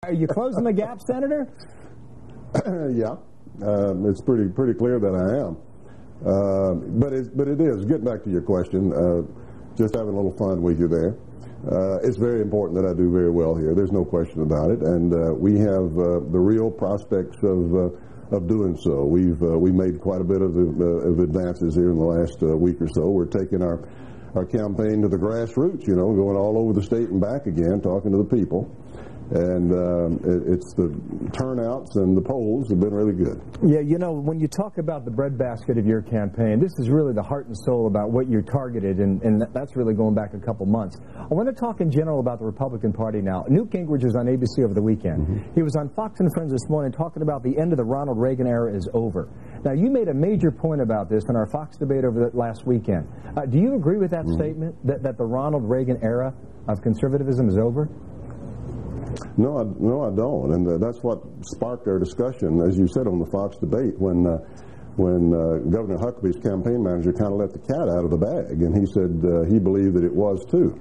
Are you closing the gap, Senator? Yeah, it's pretty clear that I am. But it is, getting back to your question, just having a little fun with you there. It's very important that I do very well here. There's no question about it, and we have the real prospects of doing so. We made quite a bit of advances here in the last week or so. We're taking our campaign to the grassroots, you know, going all over the state and back again, talking to the people. And it's the turnouts and the polls have been really good. Yeah, you know, when you talk about the breadbasket of your campaign, this is really the heart and soul about what you're targeted, and that's really going back a couple months. I want to talk in general about the Republican Party now. Newt Gingrich was on ABC over the weekend. Mm-hmm. He was on Fox and Friends this morning talking about the end of the Ronald Reagan era is over. Now, you made a major point about this in our Fox debate over the last weekend. Do you agree with that statement, that the Ronald Reagan era of conservatism is over? No, I don't, and that's what sparked our discussion, as you said, on the Fox debate when Governor Huckabee's campaign manager kind of let the cat out of the bag, and he said he believed that it was too.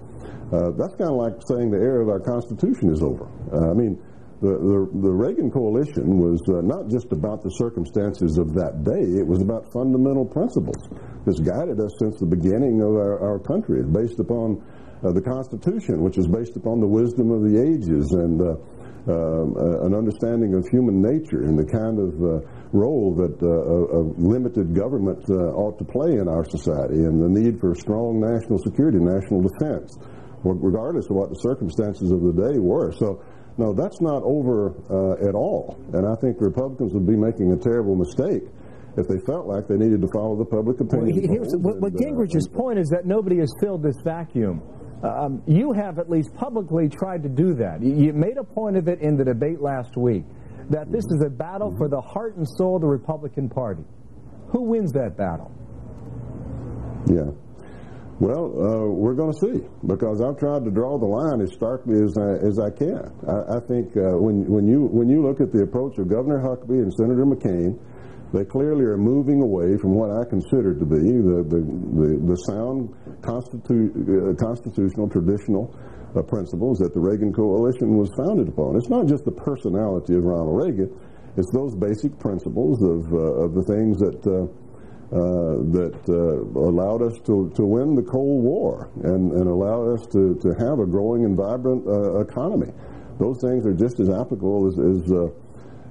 That's kind of like saying the era of our Constitution is over. I mean, the Reagan coalition was not just about the circumstances of that day; it was about fundamental principles that's guided us since the beginning of our country. It's based upon the Constitution, which is based upon the wisdom of the ages and an understanding of human nature and the kind of role that a limited government ought to play in our society, and the need for strong national security, national defense, regardless of what the circumstances of the day were. So, no, that's not over at all. And I think Republicans would be making a terrible mistake if they felt like they needed to follow the public opinion polls. What Gingrich's point is that nobody has filled this vacuum. You have at least publicly tried to do that. You made a point of it in the debate last week, that this is a battle for the heart and soul of the Republican Party. Who wins that battle? Yeah. Well, we're going to see, because I've tried to draw the line as starkly as I can. I think when you look at the approach of Governor Huckabee and Senator McCain, they clearly are moving away from what I consider to be the sound constitutional, traditional principles that the Reagan coalition was founded upon. It's not just the personality of Ronald Reagan; it's those basic principles of the things that allowed us to win the Cold War and allowed us to have a growing and vibrant economy. Those things are just as applicable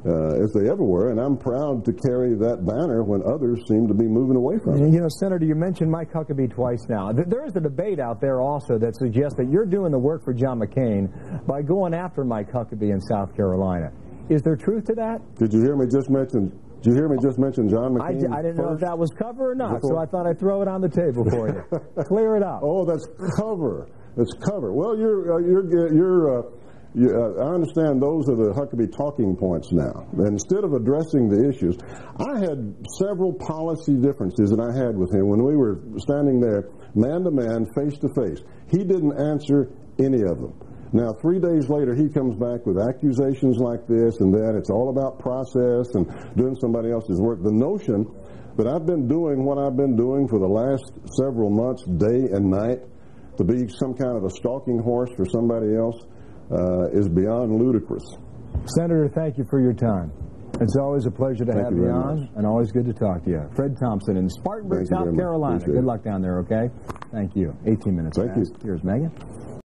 as they ever were, and I'm proud to carry that banner when others seem to be moving away from it. You know, Senator, you mentioned Mike Huckabee twice now. There is a debate out there also that suggests that you're doing the work for John McCain by going after Mike Huckabee in South Carolina. Is there truth to that? Did you hear me just mention John McCain? I didn't know if that was cover or not, so I thought I'd throw it on the table for you. Clear it up. Oh, that's cover. That's cover. Well, I understand those are the Huckabee talking points now. And instead of addressing the issues, I had several policy differences that I had with him when we were standing there man to man, face to face. He didn't answer any of them. Now, 3 days later, he comes back with accusations like this and that. It's all about process and doing somebody else's work. The notion that I've been doing what I've been doing for the last several months, day and night, to be some kind of a stalking horse for somebody else, is beyond ludicrous. Senator, thank you for your time. It's always a pleasure to have you on, and always good to talk to you. Fred Thompson in Spartanburg, South Carolina. Good luck down there, okay? Thank you. 18 minutes past. Thank you. Here's Megan.